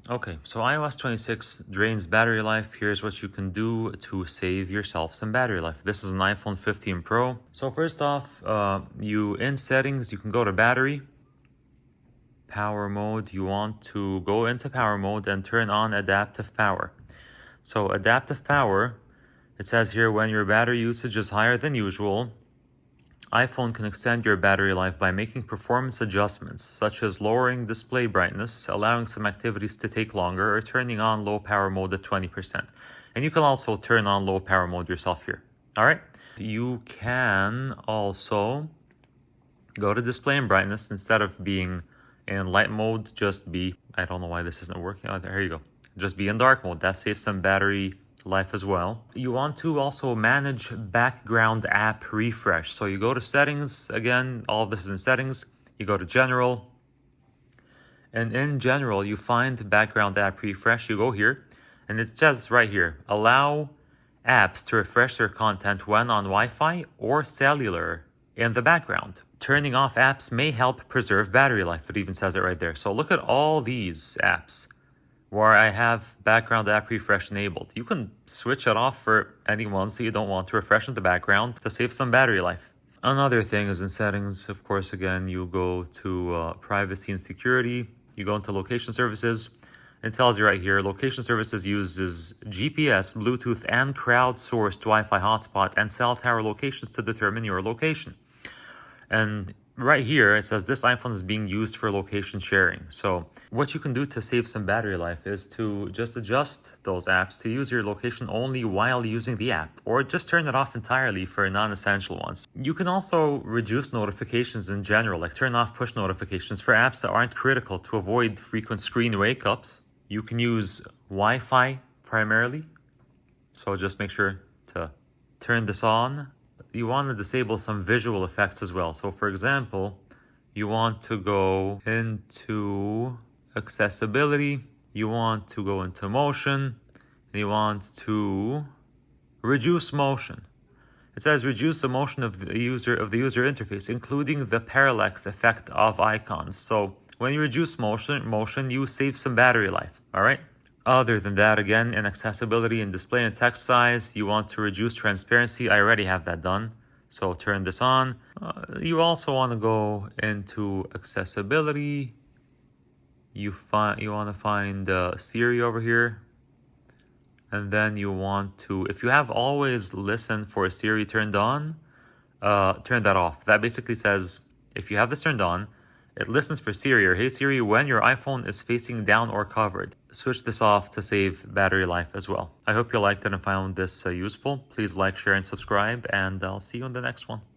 Okay, so iOS 26 drains battery life. Here's what you can do to save yourself some battery life. This is an iPhone 15 Pro. So first off, in settings, you can go to battery, power mode. You want to go into power mode and turn on adaptive power. So adaptive power, it says here when your battery usage is higher than usual, iPhone can extend your battery life by making performance adjustments, such as lowering display brightness, allowing some activities to take longer, or turning on low power mode at 20%. And you can also turn on low power mode yourself here. All right. You can also go to display and brightness. Instead of being in light mode, just be, I don't know why this isn't working. Oh, there you go. Just be in dark mode. That saves some battery life as well. You want to also manage background app refresh. So you go to settings, again, all of this is in settings. You go to general, and in general, you find background app refresh. You go here, and it says right here, allow apps to refresh their content when on Wi-Fi or cellular in the background. Turning off apps may help preserve battery life. It even says it right there. So look at all these apps where I have background app refresh enabled. You can switch it off for any ones that you don't want to refresh in the background to save some battery life. Another thing is in settings, of course, again, you go to privacy and security. You go into location services. It tells you right here, location services uses GPS, Bluetooth, and crowdsourced Wi-Fi hotspot and cell tower locations to determine your location. And right here, it says this iPhone is being used for location sharing. So what you can do to save some battery life is to just adjust those apps to use your location only while using the app, or just turn it off entirely for non-essential ones. You can also reduce notifications in general, like turn off push notifications for apps that aren't critical to avoid frequent screen wake-ups. You can use Wi-Fi primarily. So just make sure to turn this on. You want to disable some visual effects as well. So for example, you want to go into accessibility, you want to go into motion, and you want to reduce motion. It says reduce the motion of the user interface, including the parallax effect of icons. So when you reduce motion, you save some battery life. All right. Other than that, again, in accessibility and display and text size, you want to reduce transparency. I already have that done. So turn this on. You also want to go into accessibility. You want to find Siri over here. And then you want to, if you have always listen for Siri turned on, turn that off. That basically says, if you have this turned on, it listens for Siri or Hey Siri when your iPhone is facing down or covered. Switch this off to save battery life as well. I hope you liked it and found this useful. Please like, share, and subscribe, and I'll see you in the next one.